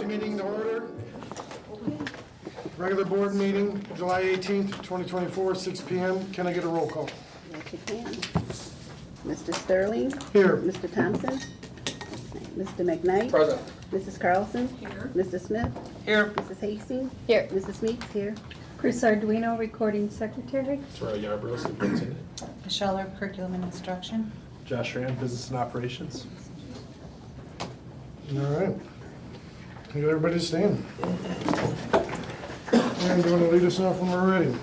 Meeting to order. Regular board meeting, July 18th, 2024, 6 p.m. Can I get a roll call? Yes, you can. Mr. Sterling? Here. Mr. Thompson? Mr. McKnight? Present. Mrs. Carlson? Here. Mr. Smith? Here. Mrs. Hastings? Here. Mrs. Meeks here. Chris Arduino, recording secretary. Terrell Yarborough, superintendent. Michelle Herb, curriculum and instruction. Josh Rand, business and operations. All right. Can you get everybody to stand? And do you want to lead us off when we're ready?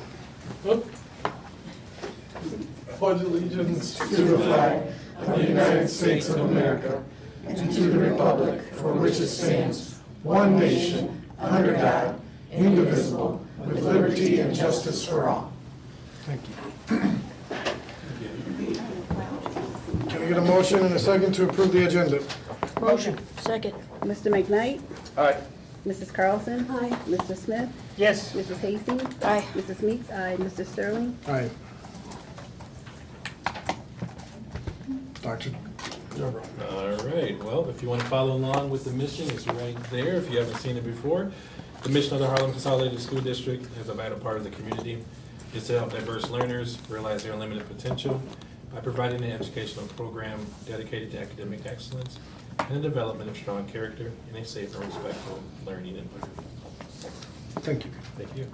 Pledge allegiance to the flag of the United States of America and to the republic for which it stands, one nation, under God, indivisible, with liberty and justice for all. Thank you. Can I get a motion and a second to approve the agenda? Motion. Second. Mr. McKnight? Aye. Mrs. Carlson? Aye. Mr. Smith? Yes. Mrs. Hastings? Aye. Mrs. Meeks? Aye. Mr. Sterling? Aye. Dr. Deborah. All right, well, if you want to follow along with the mission, it's right there if you haven't seen it before. The mission of the Harlem Consolidated School District as a vital part of the community is to help diverse learners realize their unlimited potential by providing an educational program dedicated to academic excellence and the development of strong character in a safe and respectful learning environment. Thank you. Thank you.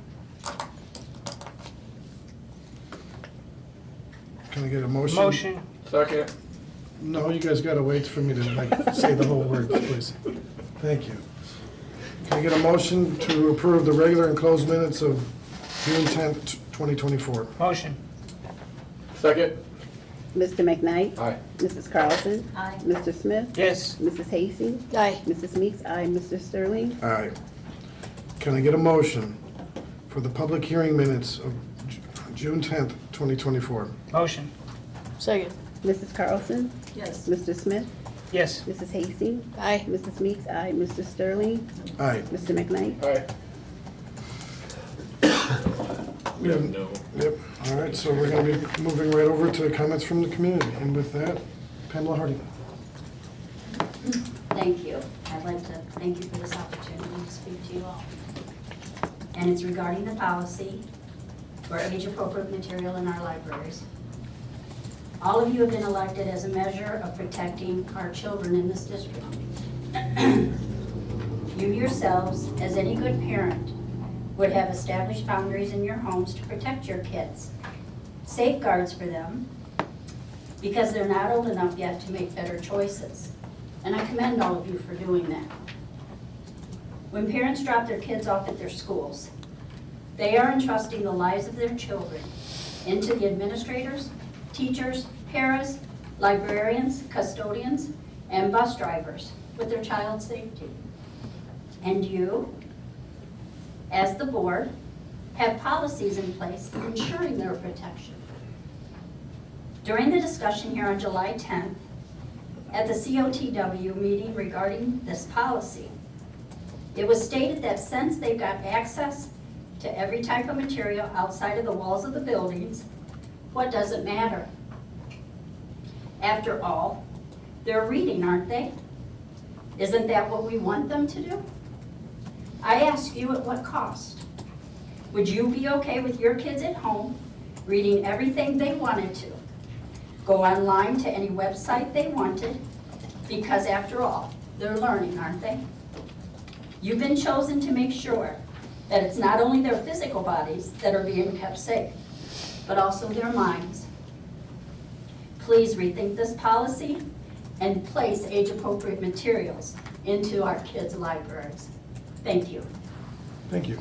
Can I get a motion? Motion. Second. No, you guys gotta wait for me to say the whole word, please. Thank you. Can I get a motion to approve the regular and closed minutes of June 10th, 2024? Motion. Second. Mr. McKnight? Aye. Mrs. Carlson? Aye. Mr. Smith? Yes. Mrs. Hastings? Aye. Mrs. Meeks? Aye. Mr. Sterling? Aye. Can I get a motion for the public hearing minutes of June 10th, 2024? Motion. Second. Mrs. Carlson? Yes. Mr. Smith? Yes. Mrs. Hastings? Aye. Mrs. Meeks? Aye. Mr. Sterling? Aye. Mr. McKnight? Aye. We have no. Yep, all right, so we're gonna be moving right over to comments from the community, and with that, Pamela Hardy. Thank you. I'd like to thank you for this opportunity to speak to you all. And it's regarding the policy for age-appropriate material in our libraries. All of you have been elected as a measure of protecting our children in this district. You yourselves, as any good parent, would have established boundaries in your homes to protect your kids, safeguards for them, because they're not old enough yet to make better choices. And I commend all of you for doing that. When parents drop their kids off at their schools, they are entrusting the lives of their children into the administrators, teachers, paras, librarians, custodians, and bus drivers with their child's safety. And you, as the board, have policies in place ensuring their protection. During the discussion here on July 10th, at the COTW meeting regarding this policy, it was stated that since they've got access to every type of material outside of the walls of the buildings, what does it matter? After all, they're reading, aren't they? Isn't that what we want them to do? I ask you, at what cost? Would you be okay with your kids at home reading everything they wanted to? Go online to any website they wanted, because after all, they're learning, aren't they? You've been chosen to make sure that it's not only their physical bodies that are being kept safe, but also their minds. Please rethink this policy and place age-appropriate materials into our kids' libraries. Thank you. Thank you.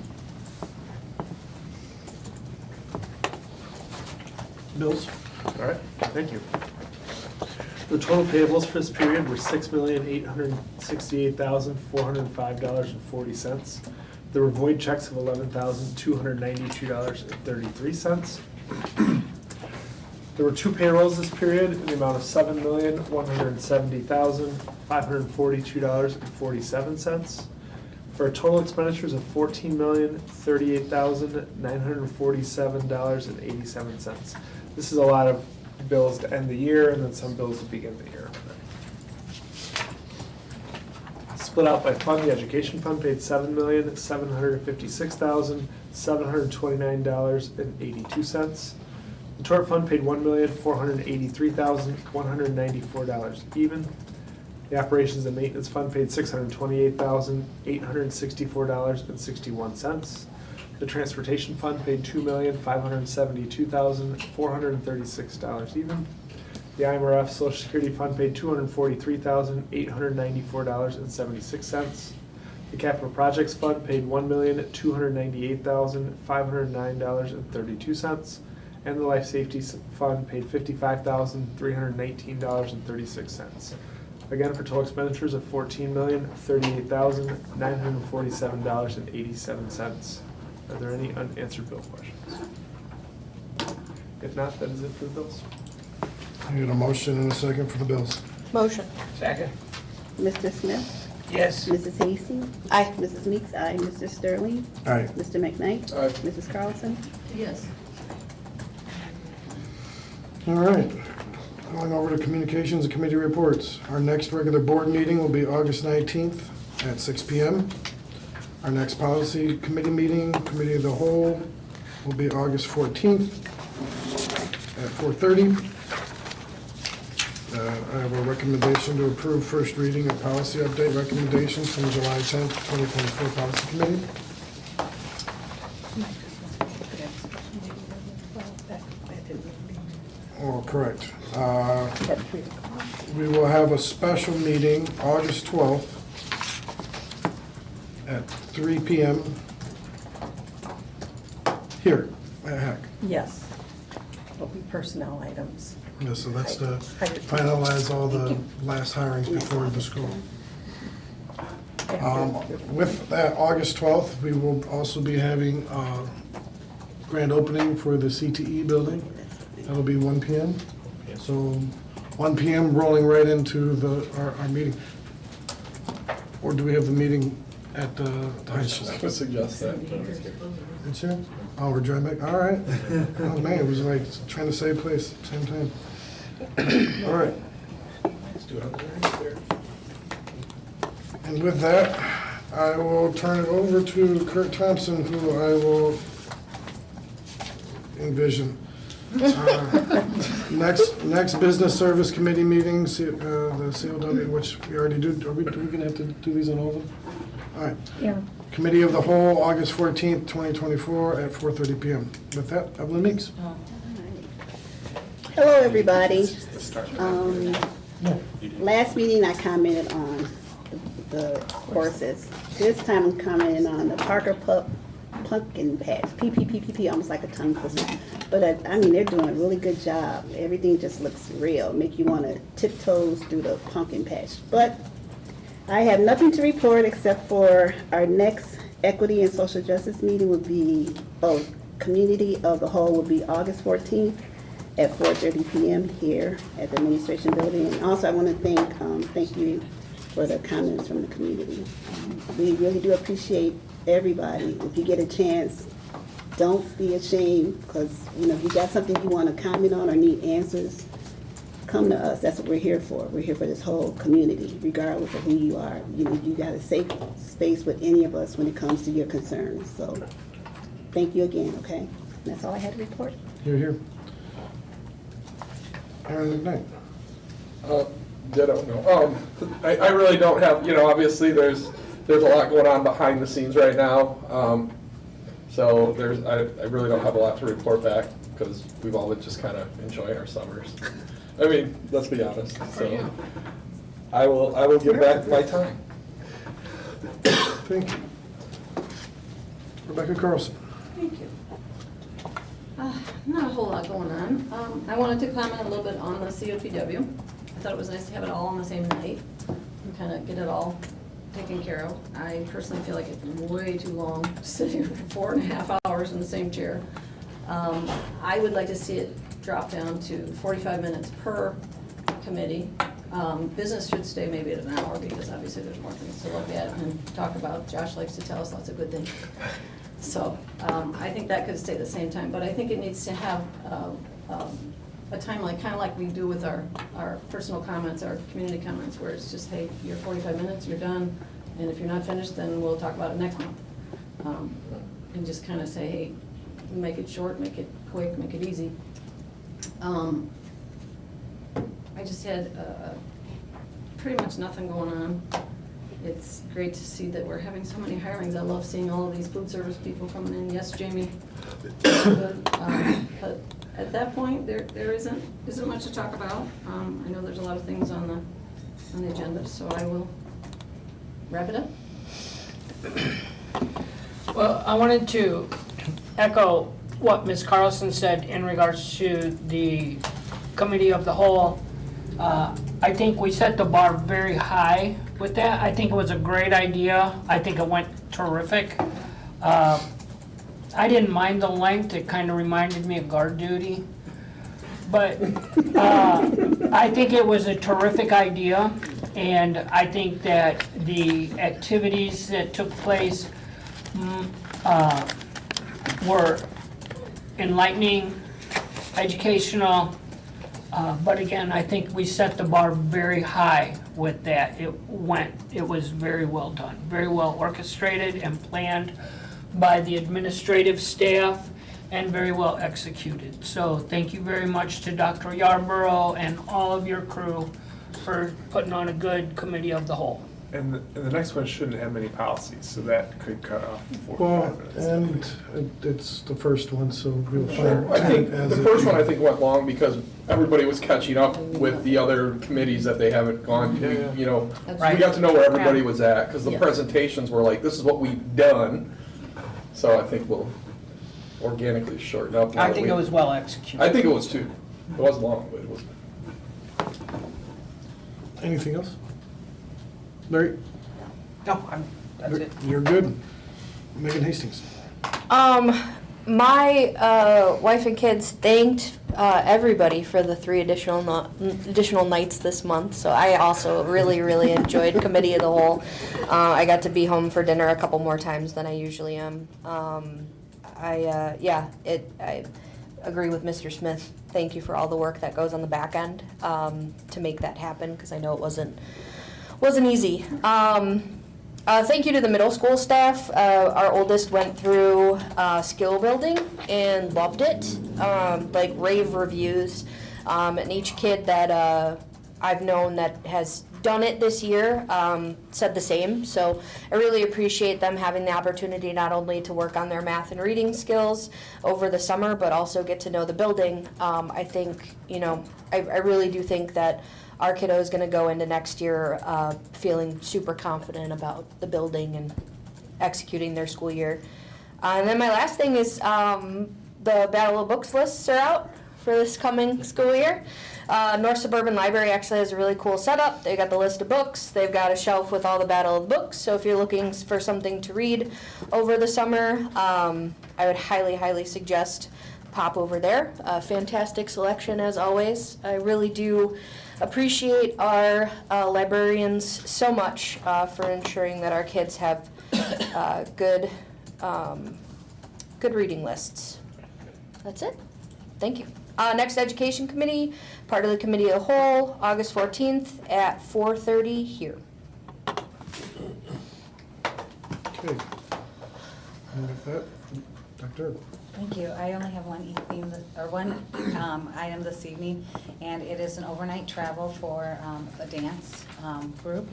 Bills? All right, thank you. The total payables for this period were $6,868,405.40. There were void checks of $11,292.33. There were two payrolls this period in the amount of $7,170,542.47 for total expenditures of $14,038,947.87. This is a lot of bills to end the year and then some bills to begin the year. Split out by fund, the education fund paid $7,756,729.82. The tort fund paid $1,483,194 even. The operations and maintenance fund paid $628,864.61. The transportation fund paid $2,572,436 even. The IMRF Social Security Fund paid $243,894.76. The Capital Projects Fund paid $1,298,509.32. And the Life Safety Fund paid $55,319.36. Again, for total expenditures of $14,038,947.87. Are there any unanswered bill questions? If not, that is it for the bills. I need a motion and a second for the bills. Motion. Second. Mr. Smith? Yes. Mrs. Hastings? Aye. Mrs. Meeks? Aye. Mr. Sterling? Aye. Mr. McKnight? Aye. Mrs. Carlson? Yes. All right. Going over to communications and committee reports. Our next regular board meeting will be August 19th at 6 PM. Our next policy committee meeting, committee of the whole, will be August 14th at 4:30. I have a recommendation to approve first reading of policy update recommendations from July 10th, 2024 Policy Committee. Oh, correct. We will have a special meeting August 12th at 3 PM here at Hack. Yes. There'll be personnel items. Yeah, so that's to finalize all the last hirings before the school. With that, August 12th, we will also be having a grand opening for the CTE building. That'll be 1 PM. So 1 PM rolling right into our meeting. Or do we have the meeting at the high school? I would suggest that. It's here? Oh, we're driving back, all right. Oh, man, it was like trying to save place, same time. All right. Let's do it on there. And with that, I will turn it over to Kurt Thompson, who I will envision. Next business service committee meeting, the COW, which we already do. Are we gonna have to do these in all of them? All right. Yeah. Committee of the Whole, August 14th, 2024 at 4:30 PM. With that, Evelyn Meeks. Hello, everybody. Last meeting, I commented on the courses. This time, I'm commenting on the Parker Pumpkin Patch, PPPPP, almost like a tongue twister. But I mean, they're doing a really good job. Everything just looks real, make you want to tiptoes through the pumpkin patch. But I have nothing to report except for our next equity and social justice meeting will be, community of the whole will be August 14th at 4:30 PM here at the administration building. And also, I want to thank you for the comments from the community. We really do appreciate everybody. If you get a chance, don't be ashamed, because, if you got something you want to comment on or need answers, come to us. That's what we're here for. We're here for this whole community, regardless of who you are. You got a safe space with any of us when it comes to your concerns. So, thank you again, okay? That's all I had to report. You're here. Aaron McKnight. I don't know. I really don't have, obviously there's a lot going on behind the scenes right now. So I really don't have a lot to report back because we've all been just kind of enjoying our summers. I mean, let's be honest. So I will give back my time. Thank you. Rebecca Carlson. Thank you. Not a whole lot going on. I wanted to comment a little bit on the COPW. I thought it was nice to have it all on the same night and kind of get it all taken care of. I personally feel like it's way too long, sitting for 4.5 hours in the same chair. I would like to see it drop down to 45 minutes per committee. Business should stay maybe at an hour because obviously there's more things to look at and talk about. Josh likes to tell us lots of good things. So I think that could stay the same time, but I think it needs to have a timeline, kind of like we do with our personal comments, our community comments, where it's just, hey, you're 45 minutes, you're done, and if you're not finished, then we'll talk about it next month. And just kind of say, hey, make it short, make it quick, make it easy. I just had pretty much nothing going on. It's great to see that we're having so many hirings. I love seeing all of these food service people coming in. Yes, Jamie. But at that point, there isn't much to talk about. I know there's a lot of things on the agenda, so I will wrap it up. Well, I wanted to echo what Ms. Carlson said in regards to the committee of the whole. I think we set the bar very high with that. I think it was a great idea. I think it went terrific. I didn't mind the length. It kind of reminded me of guard duty. But I think it was a terrific idea. And I think that the activities that took place were enlightening, educational, but again, I think we set the bar very high with that. It was very well done, very well orchestrated and planned by the administrative staff and very well executed. So thank you very much to Dr. Yarborough and all of your crew for putting on a good committee of the whole. And the next one shouldn't have many policies, so that could cut off Well, 45 minutes. and it's the first one, so we'll Sure. find. I think as the it- first one, I think, went long because everybody was catching up with the other committees that they haven't gone Yeah, yeah. to, you know. That's We right. got to know where everybody was at, because the Yeah. presentations were like, this is what we've done. So I think we'll organically shorten up. now I that think we- it was well executed. I think it was too. It was long, but it was. Anything else? Larry? No, that's it. You're good. Megan Hastings. My wife and kids thanked everybody for the 3 additional nights this month. So I also really enjoyed Committee of the Whole. I got to be home for dinner a couple more times than I usually am. I agree with Mr. Smith. Thank you for all the work that goes on the back end to make that happen, because I know it wasn't easy. Thank you to the middle school staff. Our oldest went through skill building and loved it, like rave reviews. And each kid that I've known that has done it this year said the same. So I really appreciate them having the opportunity not only to work on their math and reading skills over the summer, but also get to know the building. I think, I really do think that our kiddo is going to go into next year feeling super confident about the building and executing their school year. And then my last thing is the Battle of Books lists are out for this coming school year. North Suburban Library actually has a really cool setup. They got the list of books. They've got a shelf with all the Battle of Books. So if you're looking for something to read over the summer, I would highly suggest pop over there. Fantastic selection as always. I really do appreciate our librarians so much for ensuring that our kids have good reading lists. That's it. Thank you. Next Education Committee, part of the Committee of the Whole, August 14th at 4:30 here. Okay. And with that, Dr. Thank you. I only have one item this evening, and it is an overnight travel for a dance group.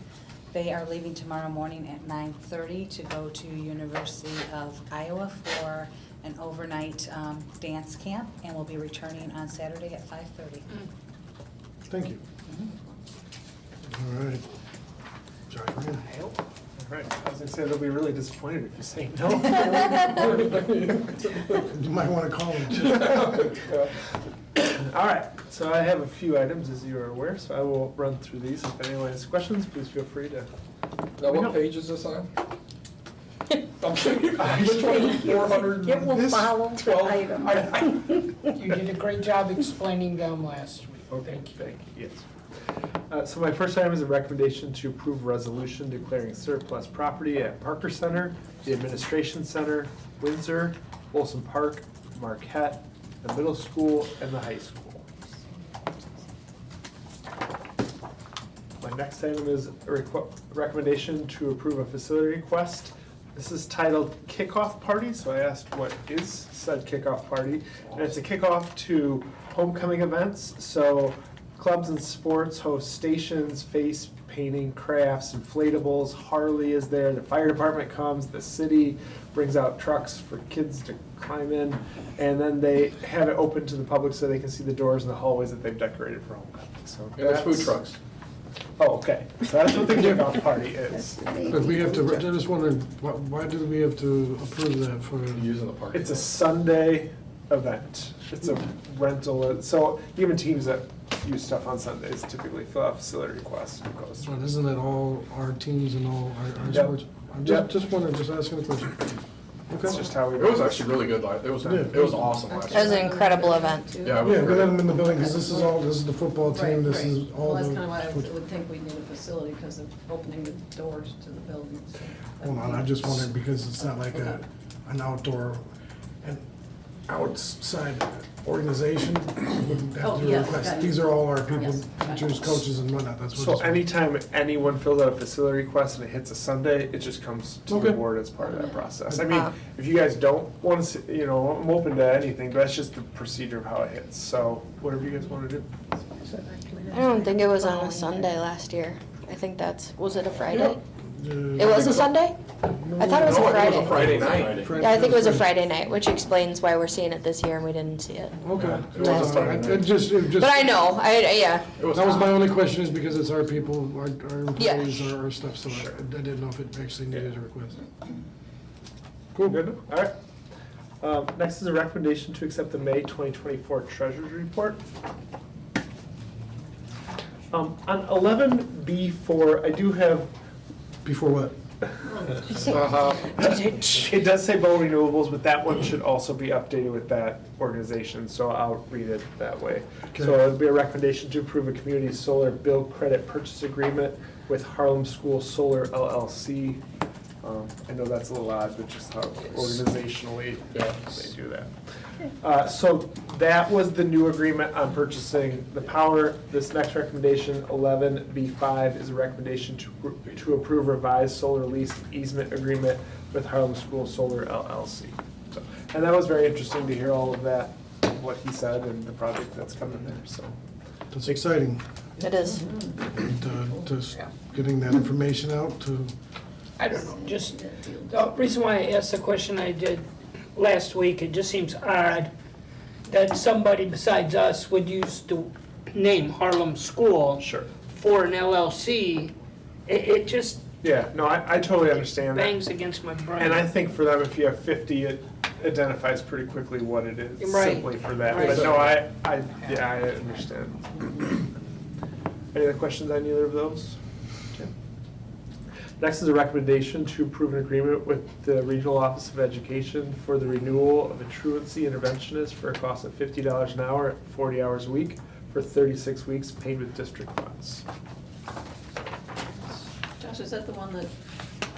They are leaving tomorrow morning at 9:30 to go to University of Iowa for an overnight dance camp, and will be returning on Saturday at 5:30. Thank you. All right. Josh, All right, I was gonna say they'll be really disappointed if you say no. you might want to call him. All right, so I have a few items, as you are aware, so I will run through these. If anyone has questions, please feel free to. Now, what page is this on? I'm kidding. Which one is 400? It will follow the 12? item. You did a great job explaining them last week. Okay, thank you, yes. So my first item is a recommendation to approve resolution declaring surplus property at Parker Center, the Administration Center, Windsor, Wilson Park, Marquette, the middle school, and the high school. My next item is a recommendation to approve a facility request. This is titled Kickoff Party, so I asked what is said kickoff party, and it's a kickoff to homecoming events. So clubs and sports host stations, face painting, crafts, inflatables. Harley is there. The fire department comes. The city brings out trucks for kids to climb in, and then they have it open to the public so they can see the doors and the hallways that they've decorated for homecoming. So And there's food trucks. Oh, okay. So that's what the kickoff party is. But we have to, I just wondered, why do we have to approve that for? Using the park. It's a Sunday event. It's a rental. So even teams that use stuff on Sundays typically fill out facility requests and it goes through. But isn't that all our teams and all our Yep. sports? I'm Yep. just wondering, just asking a question. It's just how we. It was actually really good, it was awesome last It was year. an incredible event. Yeah, it was Yeah, we great. let them in the building, because this is the football team, Right, this right. is all Well, the. that's kind of why I would think we need a facility, because of opening the doors to the building. so. Hold on, I just wondered, because it's not like an outdoor, an outside organization, wouldn't have Oh, to do a yes, request. got it. These are all our people, Yes, got it. teachers, coaches, and whatnot, that's what. So it's- anytime anyone fills out a facility request and it hits a Sunday, it just comes to the Okay. board as part of that process. I mean, Ah. if you guys don't want to, I'm open to anything, but that's just the procedure of how it hits. So whatever you guys want to do. I don't think it was on a Sunday last year. I think was it a Friday? Yeah. It was a Sunday? I thought it was a No, I think it Friday. was a Friday night. Yeah, I think it was a Friday night, which explains why we're seeing it this year and we didn't see it. Okay. It was a Friday night. It just. But I know, yeah. It was That was my only question, is because it's our people, our Yeah. employees, our stuff, so I didn't know if it actually needed a request. Cool. Good. All right. Next is a recommendation to accept the May 2024 Treasurer's Report. On 11B4, I do have. Before what? Uh-huh. It does say Bow Renewables, but that one should also be updated with that organization, so I'll read it that way. So Okay. it'll be a recommendation to approve a community solar bill credit purchase agreement with Harlem School Solar LLC. I know that's a little odd, but just how organizationally they do that. So that was the new agreement on purchasing the power. This next recommendation, 11B5, is a recommendation to approve revised solar lease easement agreement with Harlem School Solar LLC. So, and that was very interesting to hear all of that, what he said and the project that's coming there, so. That's exciting, It is. and just getting that information out to. I don't know, just, the reason why I asked the question I did last week, it just seems odd that somebody besides us would use the name Harlem School Sure. for an LLC. It just Yeah, no, I totally understand that. bangs against my brain. And I think for them, if you have 50, it identifies pretty quickly what it is, Right. simply for that. Right. But no, I understand. Any other questions on either of those? Okay. Next is a recommendation to approve an agreement with the Regional Office of Education for the renewal of a truancy interventionist for a cost of $50 an hour at 40 hours a week for 36 weeks paid with district funds. Josh, is that the one that,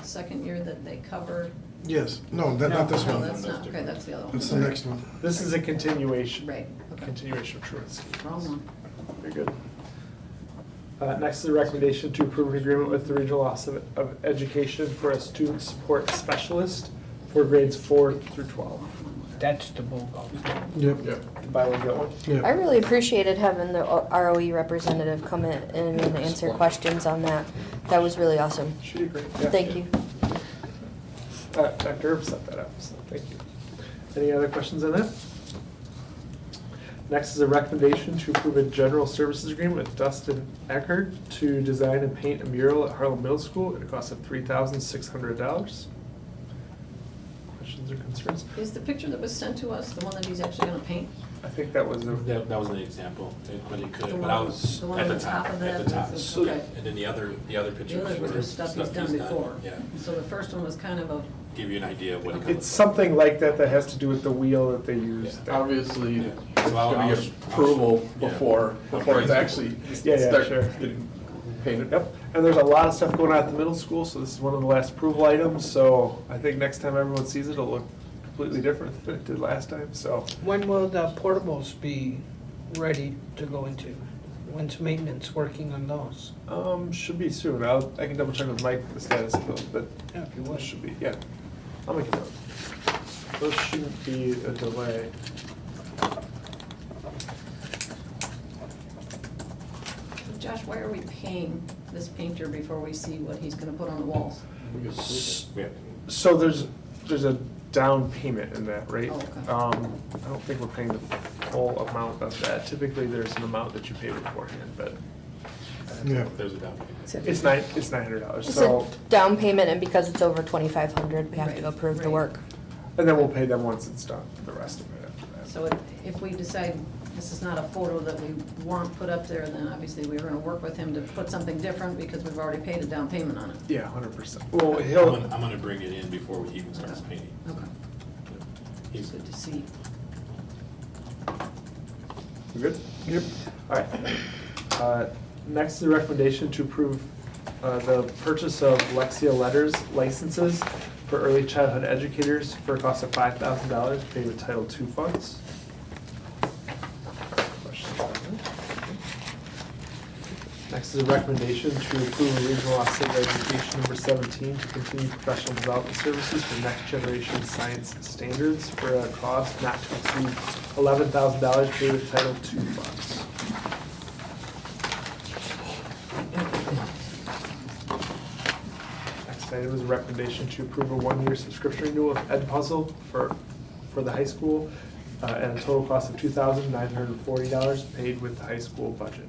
second year that they cover? Yes, no, not this No, one, that's not, okay, that's the other one. that's the next one. This is a continuation. Right, okay. Continuation of truancy. Wrong one. Very good. Next is a recommendation to approve an agreement with the Regional Office of Education for a student support specialist for grades 4 through 12. That's the bull. Yep, Buy one, get one. I yep. really appreciated having the ROE representative come in and answer questions on that. That was really awesome. She did great. Yeah. Thank you. Dr. Herb set that up, so thank you. Any other questions on that? Next is a recommendation to approve a general services agreement with Dustin Eckert to design and paint a mural at Harlem Middle School at a cost of $3,600. Questions or concerns? Is the picture that was sent to us the one that he's actually gonna paint? I think that was the. That was an example, but it The could, one- but I was the one at on the the top top, of at the that top. is- okay. And then the other pictures The other were was stuff he's done before. Yeah, So the first one was kind of a, give you an idea of what it could It's look like. something like that that has to do with the wheel that they use. Yeah. Obviously, Yeah. it's So I'll- gonna get approval yeah. before it's actually Yeah, start sure. getting painted. Yep, and there's a lot of stuff going on at the middle school, so this is one of the last approval items, so I think next time everyone sees it, it'll look completely different than it did last time, so. When will the portables be ready to go into? When's maintenance working on those? Should be soon, I can double check with Mike the status of those, but Yeah, if you those would. should be, yeah. I'll make a note. Those shouldn't be a delay. Josh, why are we paying this painter before we see what he's gonna put on the walls? Yeah. So there's a down payment in that, right? Oh, okay. I don't think we're paying the full amount of that. Typically, there's an amount that you pay beforehand, but Yeah. There's a down payment. it's $900, It's a so, down payment, and because it's over 2,500, we have Right, to approve the right. work. and then we'll pay them once it's done, the rest of it after that. So if we decide this is not a photo that we want put up there, then obviously we're gonna work with him to put something different because we've already paid a down payment on it. Yeah, 100%. Well, I'm gonna bring it in before he even starts painting. Okay. He's Good to see. You good? Yep. All right. Next is a recommendation to approve the purchase of Lexia Letters licenses for early childhood educators for a cost of $5,000 paid with Title II funds. Questions on that? Next is a recommendation to approve a regional officer of education number 17 to continue professional development services for next generation science standards for a cost not to exceed $11,000 paid with Title II funds. Next item is a recommendation to approve a one-year subscription renewal of Edpuzzle for the high school at a total cost of $2,940 paid with the high school budget.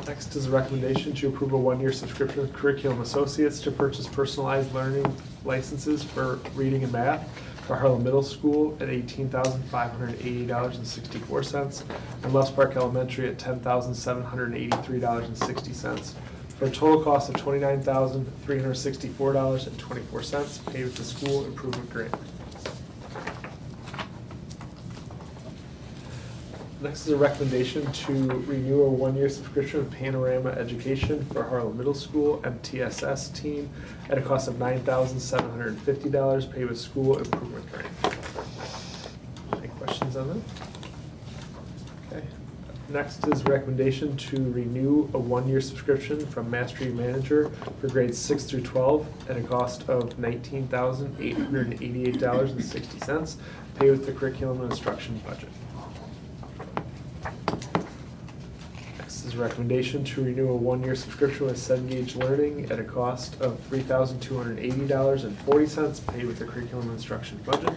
Next is a recommendation to approve a one-year subscription with Curriculum Associates to purchase personalized learning licenses for reading and math for Harlem Middle School at $18,588.64 and Loves Park Elementary at $10,783.60 for a total cost of $29,364.24 paid with the school improvement grant. Next is a recommendation to renew a one-year subscription with Panorama Education for Harlem Middle School MTSS team at a cost of $9,750 paid with school improvement grant. Any questions on that? Okay. Next is recommendation to renew a one-year subscription from Mastery Manager for grades 6 through 12 at a cost of $19,888.60 paid with the curriculum and instruction budget. Is a recommendation to renew a one-year subscription with Cengage Learning at a cost of $3,280.40 paid with the curriculum instruction budget.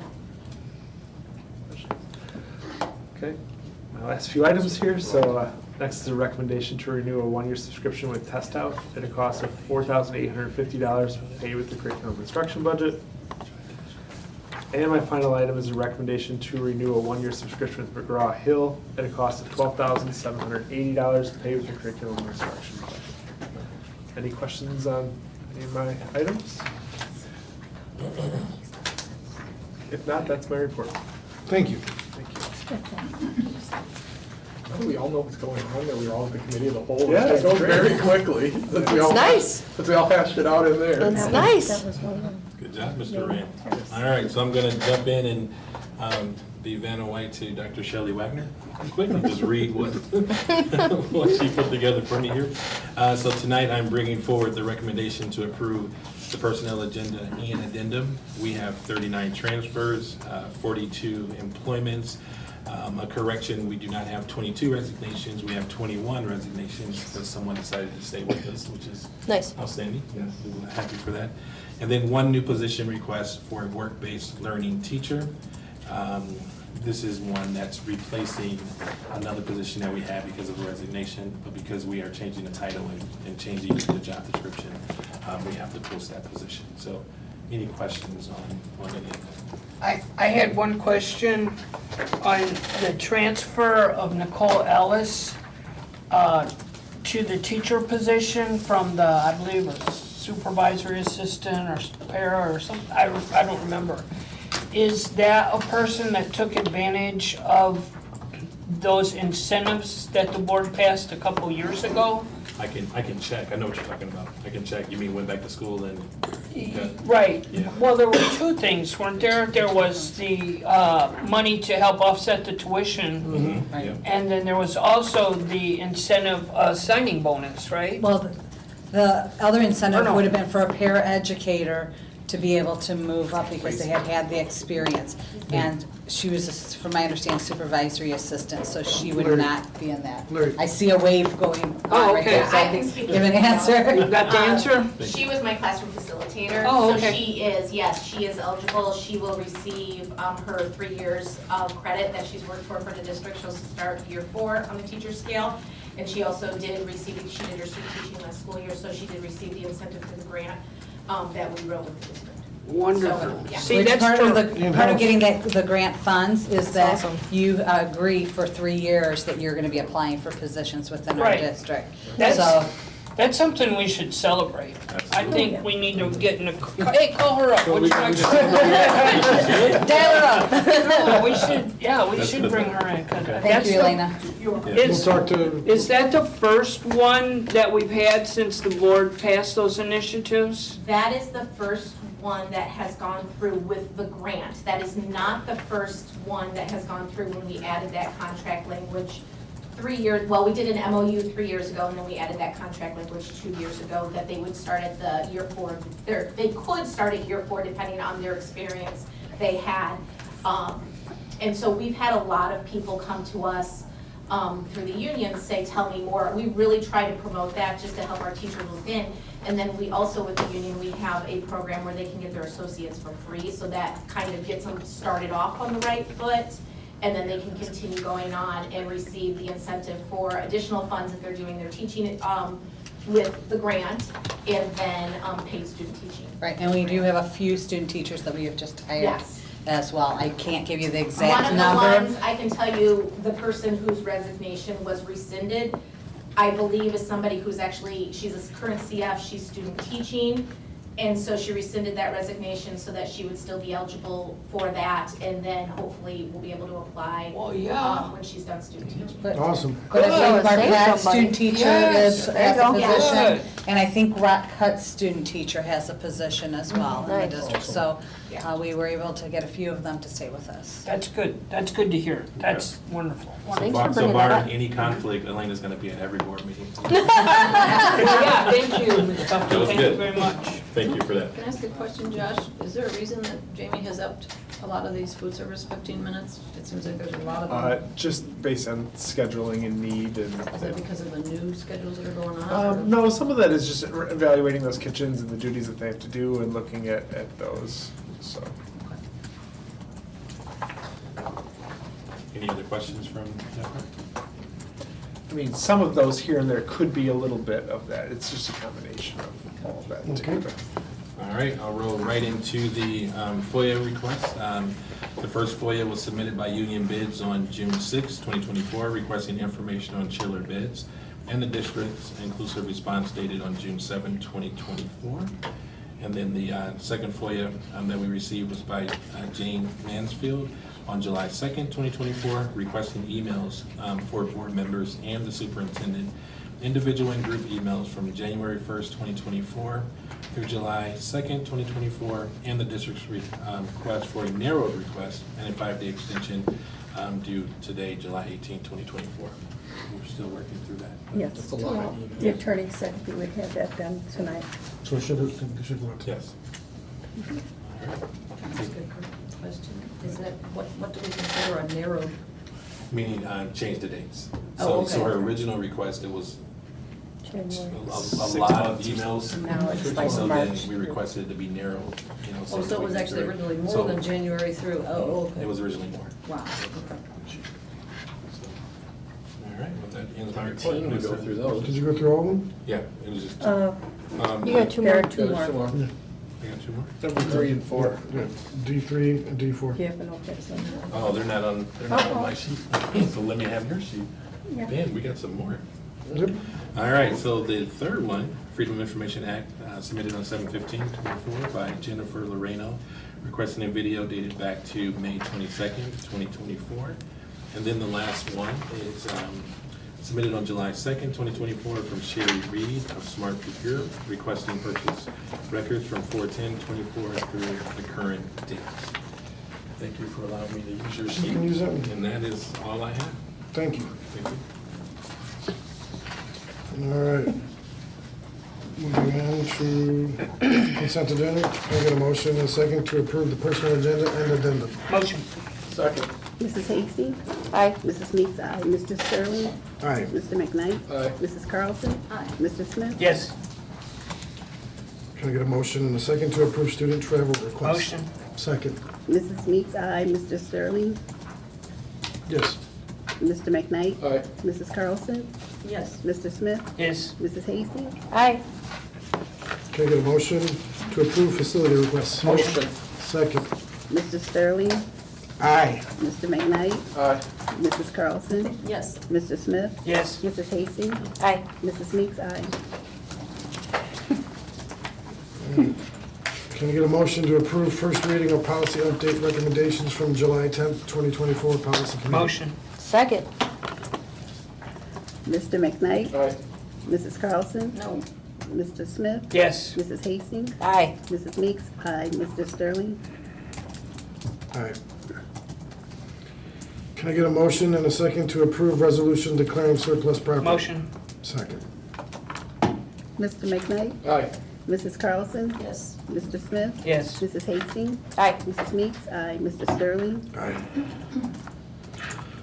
Okay, my last few items here. So next is a recommendation to renew a one-year subscription with Test Out at a cost of $4,850 paid with the curriculum instruction budget. And my final item is a recommendation to renew a one-year subscription with McGraw-Hill at a cost of $12,780 paid with the curriculum and instruction budget. Any questions on any of my items? If not, that's my report. Thank you. Thank you. Now that we all know what's going on, that we're all at the committee of the whole, Yeah, it goes great. very quickly. Since we all- nice. Since we all hashed it out in there. That's nice. Good job, Mr. Rand. All right, so I'm gonna jump in and be Vanna White to Dr. Shelley Wagner. Quickly, just read what she put together for me here. So tonight, I'm bringing forward the recommendation to approve the personnel agenda and addendum. We have 39 transfers, 42 employments. A correction, we do not have 22 resignations, we have 21 resignations because someone decided to stay with us, which is Nice. outstanding. Yes, we're happy for that. And then one new position request for a work-based learning teacher. This is one that's replacing another position that we had because of a resignation, but because we are changing the title and changing the job description, we have to post that position. So any questions on any of that? I had one question on the transfer of Nicole Ellis to the teacher position from the, I believe, a supervisory assistant or para or something, I don't remember. Is that a person that took advantage of those incentives that the board passed a couple years ago? I can check, I know what you're talking about. I can check, you mean went back to school and? Right. Yeah. Well, there were two things, weren't there? There was the money to help offset the tuition, Yeah. and then there was also the incentive signing bonus, right? Well, the other incentive Or no. would have been for a paraeducator to be able to move up because they had had the experience. And she was, from my understanding, supervisory assistant, so she would Larry. not be in that. Larry. I see a wave going Oh, on right okay. there, so I I can can speak give an to that. answer. You got the answer? She was my classroom facilitator. Oh, So okay. she is, yes, she is eligible. She will receive her 3 years of credit that she's worked for the district. She'll start year 4 on the teacher scale. And she also did receive, she did her student teaching last school year, so she did receive the incentive for the grant that we wrote with the district. Wonderful. So, yeah. See, Which that's part of true. part of getting the grant funds is that awesome. you agree for 3 years that you're gonna be applying for positions within our Right. district. That's- So, That's something we should celebrate. I Absolutely. think we need to get in a, hey, call her up. Would you like to- dial her up. No, we should, yeah, we That's should good. bring her in. 'cause Okay. Thank that's you, the- Elena. We'll Is, talk to, is that the first one that we've had since the board passed those initiatives? That is the first one that has gone through with the grant. That is not the first one that has gone through when we added that contract language 3 years, well, we did an MOU 3 years ago, and then we added that contract language 2 years ago, that they would start at the year 4, they could start at year 4 depending on their experience they had. And so we've had a lot of people come to us through the union say, tell me more. We really try to promote that just to help our teachers within. And then we also, with the union, we have a program where they can get their associates for free, so that kind of gets them started off on the right foot. And then they can continue going on and receive the incentive for additional funds if they're doing their teaching with the grant, and then paid student teaching. Right, and we do have a few student teachers that we have just hired Yes. as well. I can't give you the One exact of the number. ones, I can tell you, the person whose resignation was rescinded, I believe is somebody who's actually, she's a current CF, she's student teaching. And so she rescinded that resignation so that she would still be eligible for that, and then hopefully we'll be able to apply Well, yeah. when she's done student teaching. But awesome. but I think Good. Marquette's Somebody. student teacher Yes, is, there has you a go. position. Good. And I think Rock Cut's student teacher has a position as well in the Nice. district. So we were able to get a few of them to stay with us. That's good. That's good to hear. That's wonderful. Thanks for So bringing that barring up. any conflict, Elena's gonna be at every board meeting. Yeah, thank you, Ms. Duffy. That was Thank you good. very much. Thank you for that. Can I ask a question, Josh? Is there a reason that Jamie has upped a lot of these food service 15 minutes? It seems like there's a lot of them. Just based on scheduling and need Is that and, because of the new schedules that are going on? or- no, some of that is just evaluating those kitchens and the duties that they have to do and looking at those, so. Any other questions from Jennifer? I mean, some of those here and there could be a little bit of that. It's just a combination of all of that together. All right, I'll roll right into the FOIA request. The first FOIA was submitted by Union Bids on June 6, 2024, requesting information on chiller bids, and the district's inclusive response dated on June 7, 2024. And then the second FOIA that we received was by Jane Mansfield on July 2nd, 2024, requesting emails for board members and the superintendent, individual and group emails from January 1st, 2024 through July 2nd, 2024, and the district's request for a narrowed request and a 5-day extension due today, July 18th, 2024. We're still working through that. Yes. That's a lot. The attorney said he would have that done tonight. So should go to. Yes. All right. That's a good question. Is that, what do we consider a narrowed? Meaning change the dates. Oh, So okay. her original request, it was a January. lot of emails. Now it's like So then March. we requested it to be narrowed, you know. Oh, so it was we actually could- originally more so than January through, oh, okay. It was originally more. Wow, okay. All right, well, that ends my report. Team to go through those. Did you go through all of them? Yeah, it was just. You got two more. Two more. I got two more. Number 3 and 4. Yeah, D3 and D4. You have an okay, so. Oh, they're not on my sheet. So let me have your sheet. Yeah. Man, we got some more. Yep. All right, so the third one, Freedom of Information Act, submitted on 7/15/24 by Jennifer Loreno, requesting a video dated back to May 22nd, 2024. And then the last one is submitted on July 2nd, 2024 from Sherry Reed of Smart Procure, requesting purchase records from 4/10/24 through the current date. Thank you for allowing me to use your sheet. can use that one. And that is all I have. Thank you. Thank you. All right. Moving on to consent agenda. Can I get a motion and a second to approve the personal agenda and addendum? Motion. Second. Mrs. Hasty? Aye. Mrs. Meeks, aye. Mr. Sterling? Aye. Mr. McKnight? Aye. Mrs. Carlson? Aye. Mr. Smith? Yes. Can I get a motion and a second to approve student travel request? Motion. Second. Mrs. Meeks, aye. Mr. Sterling? Yes. Mr. McKnight? Aye. Mrs. Carlson? Yes. Mr. Smith? Yes. Mrs. Hasty? Aye. Can I get a motion to approve facility requests? Motion. Second. Mr. Sterling, Aye. Mr. McKnight, Aye. Mrs. Carlson, Yes. Mr. Smith, Yes. Mrs. Hastings, Aye. Mrs. Meeks, aye. Can I get a motion to approve first reading of policy update recommendations from July 10th, 2024 policy committee? Motion. Second. Mr. McKnight, Aye. Mrs. Carlson, No. Mr. Smith, Yes. Mrs. Hastings, Aye. Mrs. Meeks, aye. Mr. Sterling, Aye. Can I get a motion and a second to approve resolution declaring surplus property? Motion. Second. Mr. McKnight, Aye. Mrs. Carlson, Yes. Mr. Smith, Yes. Mrs. Hastings, Aye. Mrs. Meeks, aye. Mr. Sterling, Aye.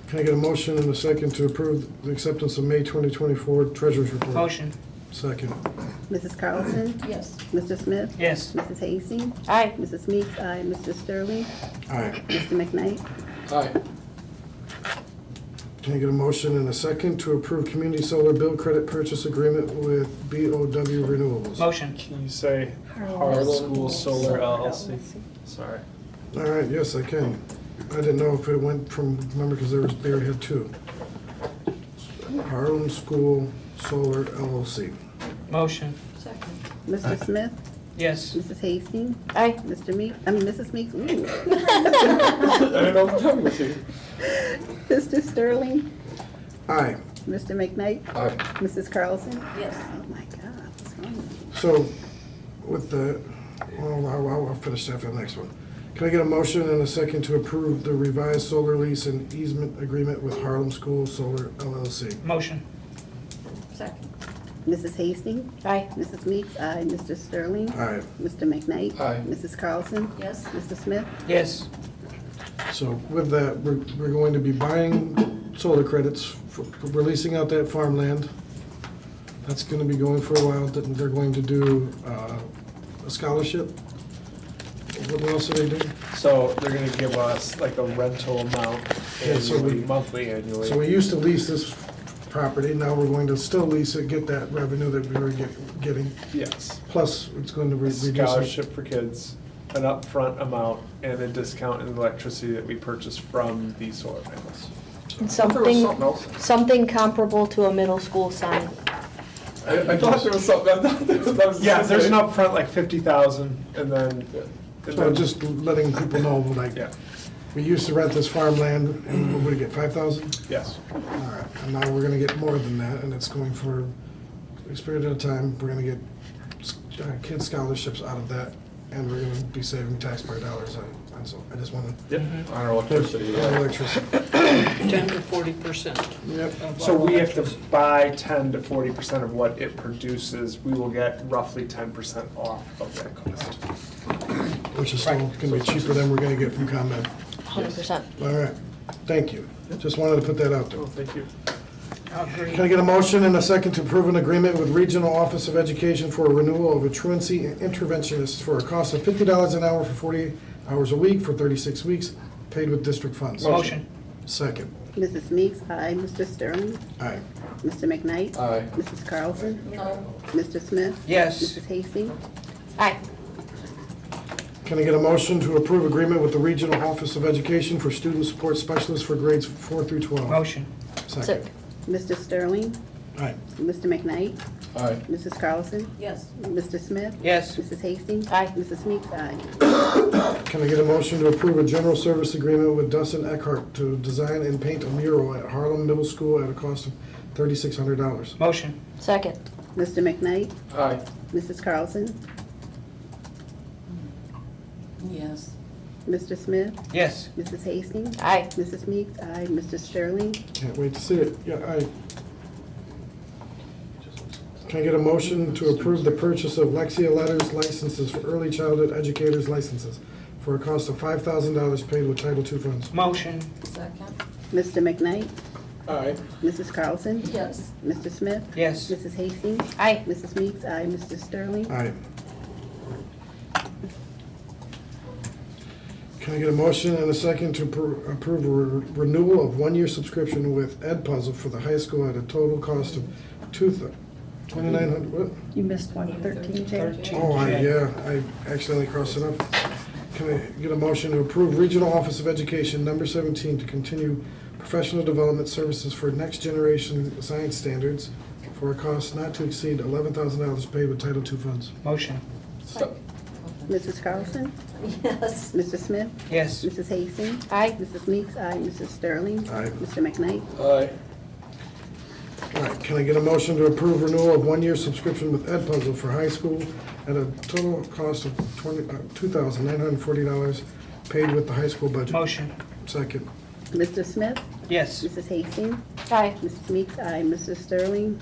Can I get a motion and a second to approve the acceptance of May 2024 treasurer's report? Motion. Second. Mrs. Carlson, Yes. Mr. Smith, Yes. Mrs. Hastings, Aye. Mrs. Meeks, aye. Mr. Sterling, Aye. Mr. McKnight, Aye. Can I get a motion and a second to approve community solar bill credit purchase agreement with BOW Renewables? Motion. Can you say Harlem School Solar LLC? Sorry. All right, yes, I can. I didn't know if it went from, remember, because they already had two. Harlem School Solar LLC. Motion. Second. Mr. Smith, Yes. Mrs. Hastings, Aye. Mr. Meeks, Mrs. Meeks, ooh. I don't know what to tell you, Missy. Mr. Sterling, Aye. Mr. McKnight, Aye. Mrs. Carlson. Yes. Oh my God, what's wrong with you? So with the, well, I'll finish after the next one. Can I get a motion and a second to approve the revised solar lease and easement agreement with Harlem School Solar LLC? Motion. Second. Mrs. Hastings, Aye. Mrs. Meeks, aye. Mr. Sterling, Aye. Mr. McKnight, Aye. Mrs. Carlson, Yes. Mr. Smith, Yes. So with that, we're going to be buying solar credits, for releasing out that farmland. That's gonna be going for a while. Then they're going to do a scholarship. What else are they doing? So they're gonna give us like a rental amount Yeah, so annually, we- monthly, annually. So we used to lease this property, now we're going to still lease it, get that revenue that we were getting. Yes. Plus, it's going to reduce. it. Scholarship for kids, an upfront amount, and a discount in electricity that we purchase from the solar panels. And There was something else. something comparable to a middle school sign. I thought there was something, I thought that was. Yeah, there's an upfront like 50,000, and then. So just letting people know, like, Yeah, we used to rent this farmland, and what did we get, 5,000? yes. All right, and now we're gonna get more than that, and it's going for a period of time, we're gonna get kid scholarships out of that, and we're gonna be saving taxpayer dollars on so I just wanna. Yep. On our electricity, On yeah. electricity. 10 to 40%. Yep, So we have to buy 10 to 40% of what it produces. We will get roughly 10% off of that cost. which is still gonna be cheaper than we're gonna get from ComEd. 100%. All right, thank you. Just wanted to put that out there. Oh, thank you. Can I get a motion and a second to approve an agreement with Regional Office of Education for a renewal of a truancy interventionist for a cost of $50 an hour for 40 hours a week for 36 weeks, paid with district funds? Motion. Second. Mrs. Meeks, aye. Mr. Sterling, Aye. Mr. McKnight, Aye. Mrs. Carlson, No. Mr. Smith, Yes. Mrs. Hastings, Aye. Can I get a motion to approve agreement with the Regional Office of Education for student support specialists for grades 4 through 12? Motion. Second. Mr. Sterling, Aye. Mr. McKnight, Aye. Mrs. Carlson, Yes. Mr. Smith, Yes. Mrs. Hastings, Aye. Mrs. Meeks, aye. Can I get a motion to approve a general service agreement with Dustin Eckhart to design and paint a mural at Harlem Middle School at a cost of $3,600? Motion. Second. Mr. McKnight, Aye. Mrs. Carlson, Yes. Mr. Smith, Yes. Mrs. Hastings, Aye. Mrs. Meeks, aye. Mr. Sterling, Can't wait to see it. Yeah, aye. Can I get a motion to approve the purchase of Lexia Letters licenses for early childhood educators licenses for a cost of $5,000 paid with Title II funds? Motion. Second. Mr. McKnight, Aye. Mrs. Carlson, Yes. Mr. Smith, Yes. Mrs. Hastings, Aye. Mrs. Meeks, aye. Mr. Sterling, Aye. Can I get a motion and a second to approve a renewal of one-year subscription with Ed Puzzle for the high school at a total cost of 2,900, what? You missed 113, Jared? Oh, I accidentally crossed it off. Can I get a motion to approve Regional Office of Education, number 17, to continue professional development services for next generation science standards for a cost not to exceed $11,000 paid with Title II funds? Motion. So- Mrs. Carlson? Yes. Mr. Smith? Yes. Mrs. Hastings? Aye. Mrs. Meeks? Aye. Mrs. Sterling? Aye. Mr. McKnight? Aye. All right, can I get a motion to approve renewal of one-year subscription with Ed Puzzle for high school at a total cost of $2,940 paid with the high school budget? Motion. Second. Mr. Smith? Yes. Mrs. Hastings? Aye. Mrs. Meeks? Aye. Mrs. Sterling?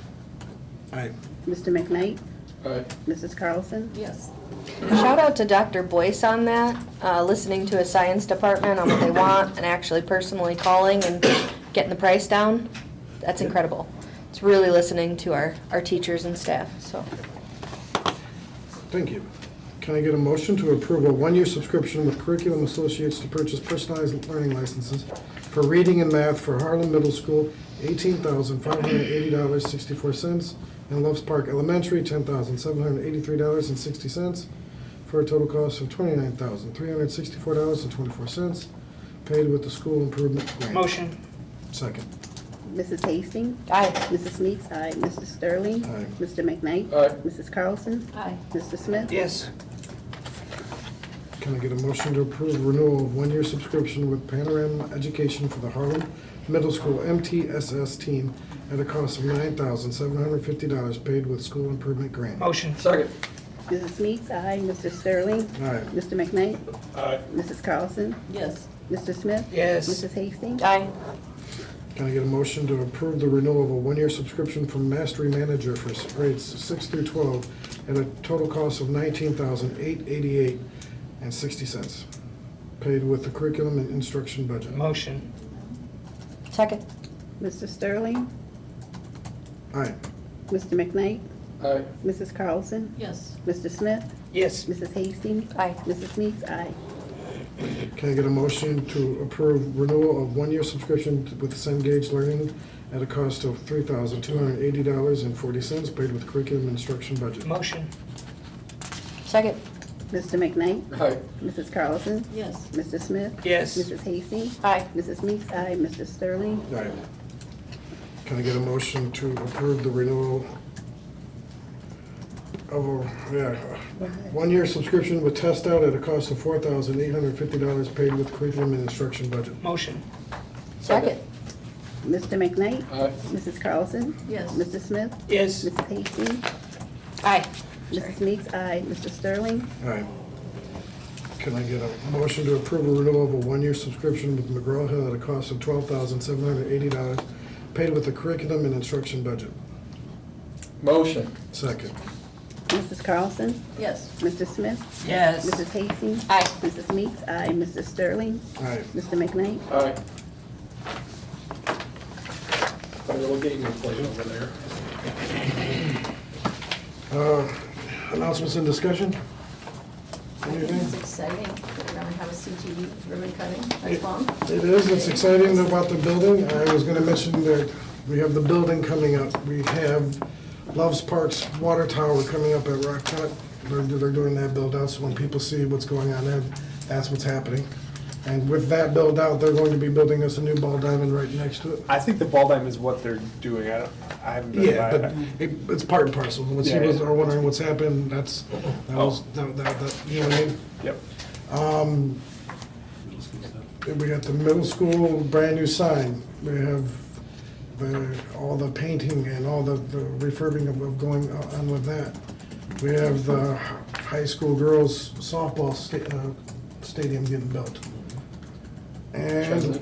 Aye. Mr. McKnight? Aye. Mrs. Carlson? Yes. Shout out to Dr. Boyce on that, listening to his science department on what they want and actually personally calling and getting the price down. That's incredible. It's really listening to our teachers and staff, so. Thank you. Can I get a motion to approve a one-year subscription with Curriculum Associates to purchase personalized learning licenses for reading and math for Harlem Middle School, $18,580.64, and Loves Park Elementary, $10,783.60, for a total cost of $29,364.24, paid with the school improvement grant? Motion. Second. Mrs. Hastings? Aye. Mrs. Meeks? Aye. Mrs. Sterling? Aye. Mr. McKnight? Aye. Mrs. Carlson? Aye. Mr. Smith? Yes. Can I get a motion to approve renewal of one-year subscription with Panorama Education for the Harlem Middle School MTSS team at a cost of $9,750 paid with school improvement grant? Motion. Second. Mrs. Meeks? Aye. Mr. Sterling? Aye. Mr. McKnight? Aye. Mrs. Carlson? Yes. Mr. Smith? Yes. Mrs. Hastings? Aye. Can I get a motion to approve the renewal of a one-year subscription from Mastery Manager for grades 6 through 12 at a total cost of $19,888.60, paid with the curriculum and instruction budget? Motion. Second. Mr. Sterling? Aye. Mr. McKnight? Aye. Mrs. Carlson? Yes. Mr. Smith? Yes. Mrs. Hastings? Aye. Mrs. Meeks? Aye. Can I get a motion to approve renewal of one-year subscription with Cengage Learning at a cost of $3,280.40, paid with curriculum and instruction budget? Motion. Second. Mr. McKnight? Aye. Mrs. Carlson? Yes. Mr. Smith? Yes. Mrs. Hastings? Aye. Mrs. Meeks? Aye. Mr. Sterling? Aye. Can I get a motion to approve the renewal of a, one-year subscription with Test Out at a cost of $4,850 paid with curriculum and instruction budget? Motion. Second. Mr. McKnight? Aye. Mrs. Carlson? Yes. Mr. Smith? Yes. Mrs. Hastings? Aye. Mrs. Meeks? Aye. Mr. Sterling? Aye. Can I get a motion to approve a renewal of a one-year subscription with McGraw-Hill at a cost of $12,780 paid with the curriculum and instruction budget? Motion. Second. Mrs. Carlson? Yes. Mr. Smith? Yes. Mrs. Hastings? Aye. Mrs. Meeks? Aye. Mr. Sterling? Aye. Mr. McKnight? Aye. Got a little game to play over there. Announcements and discussion? I think it's Anything? exciting. We're gonna have a CTV ribbon cutting next month. It is, it's exciting about the building. I was gonna mention that we have the building coming up. We have Loves Park's water tower coming up at Rock Cut. They're doing that build out, so when people see what's going on there, that's what's happening. And with that build out, they're going to be building us a new ball diamond right next to it. I think the ball diamond is what they're doing. I haven't been Yeah, by but it. it's part and parcel. When Yeah, people yeah. are wondering what's happened, that you know what I mean? Yep. We got the middle school brand new sign. We have all the painting and all the refurbing of going on with that. We have the high school girls softball stadium getting built. And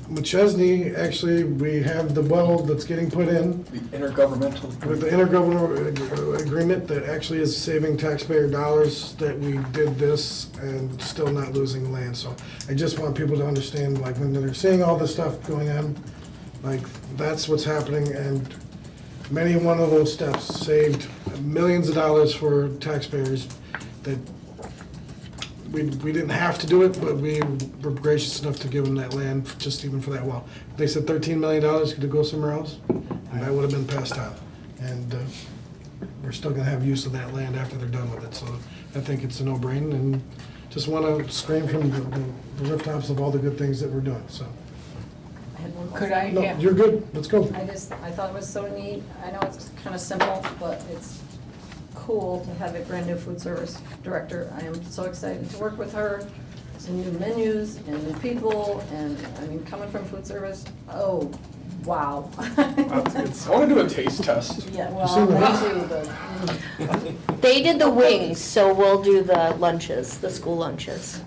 McChesney, actually, we have the well that's getting put in The intergovernmental. with the intergovernmental agreement that actually is saving taxpayer dollars, that we did this and still not losing land. So I just want people to understand, like, when they're seeing all this stuff going on, like, that's what's happening, and many one of those steps saved millions of dollars for taxpayers that we didn't have to do it, but we were gracious enough to give them that land just even for that well. They said $13 million could go somewhere else, and that would have been passed out. And we're still gonna have use of that land after they're done with it, so I think it's a no-brainer, and just wanna scream from the rooftops of all the good things that we're doing, so. I had one more Could thing. I, No, yeah, you're good, let's go. I thought it was so neat. I know it's kind of simple, but it's cool to have a brand new food service director. I am so excited to work with her, and new menus, and new people, and, I mean, coming from food service, oh, wow. I wanna do a taste test. Yeah, seen well, the- me too, but, They did the wings, so we'll do the lunches, the school lunches.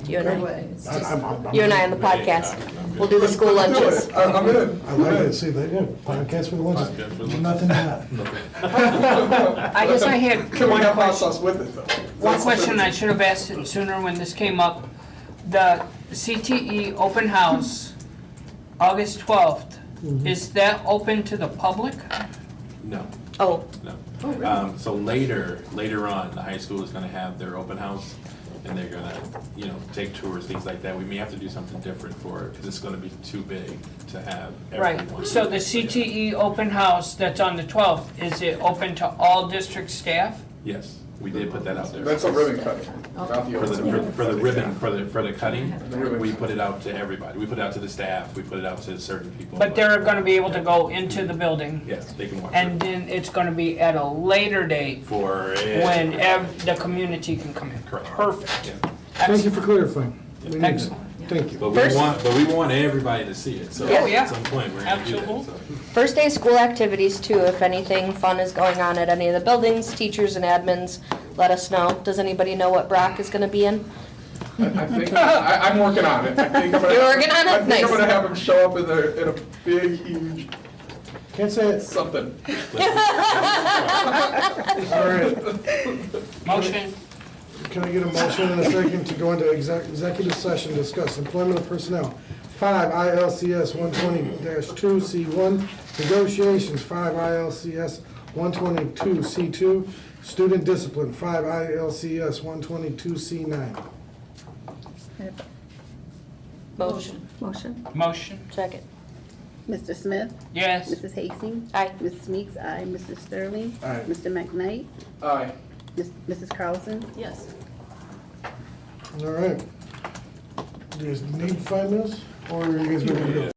You and no I, way. It's I- just- I'm- you and I on the podcast. We'll do the school lunches. I'm in. I like it, see, they do, podcast for the lunches, Podcast for the lunches. nothing bad. I guess I had Can we one have hot question. sauce with it though? One question I should have asked it sooner when this came up. The CTE open house, August 12th, is that open to the public? No, Oh, no. So later on, the high school is gonna have their open house, and they're gonna, take tours, things like that. We may have to do something different for it, because it's gonna be too big to have everyone. Right, so the CTE open house that's on the 12th, is it open to all district staff? Yes, we did put that out there. That's a ribbon cutting, not the For the, old. for the ribbon, for the cutting, The ribbon. we put it out to everybody. We put it out to the staff, we put it out to certain people. But they're gonna be able to go into the building, Yes, they can watch and it then it's gonna be at a later date for. when the community can come in. Correct. Perfect. Thank you for clarifying. We need that. Excellent. Thank you. But we want everybody to see it, so Oh, yeah. at some point, we're gonna do that, Absolutely. so. first day of school activities too, if anything fun is going on at any of the buildings, teachers and admins, let us know. Does anybody know what Brock is gonna be in? I think, I'm working on it. I think I'm gonna. You're working on it? I think Nice. I'm gonna have him show up in a big, huge Can't say it. something. All right. Motion. Can I get a motion and a second to go into executive session, discuss employment of personnel? 5 ILCS 120-2C1, negotiations, 5 ILCS 122C2, student discipline, 5 ILCS 122C9. Motion. Motion. Motion. Second. Mr. Smith? Yes. Mrs. Aye. Hastings? Mrs. Meeks, aye. Mr. Sterling? Aye. Mr. McKnight? Aye. Mrs. Carlson? yes. All right. Do you guys need 5 minutes, or are you guys ready to go?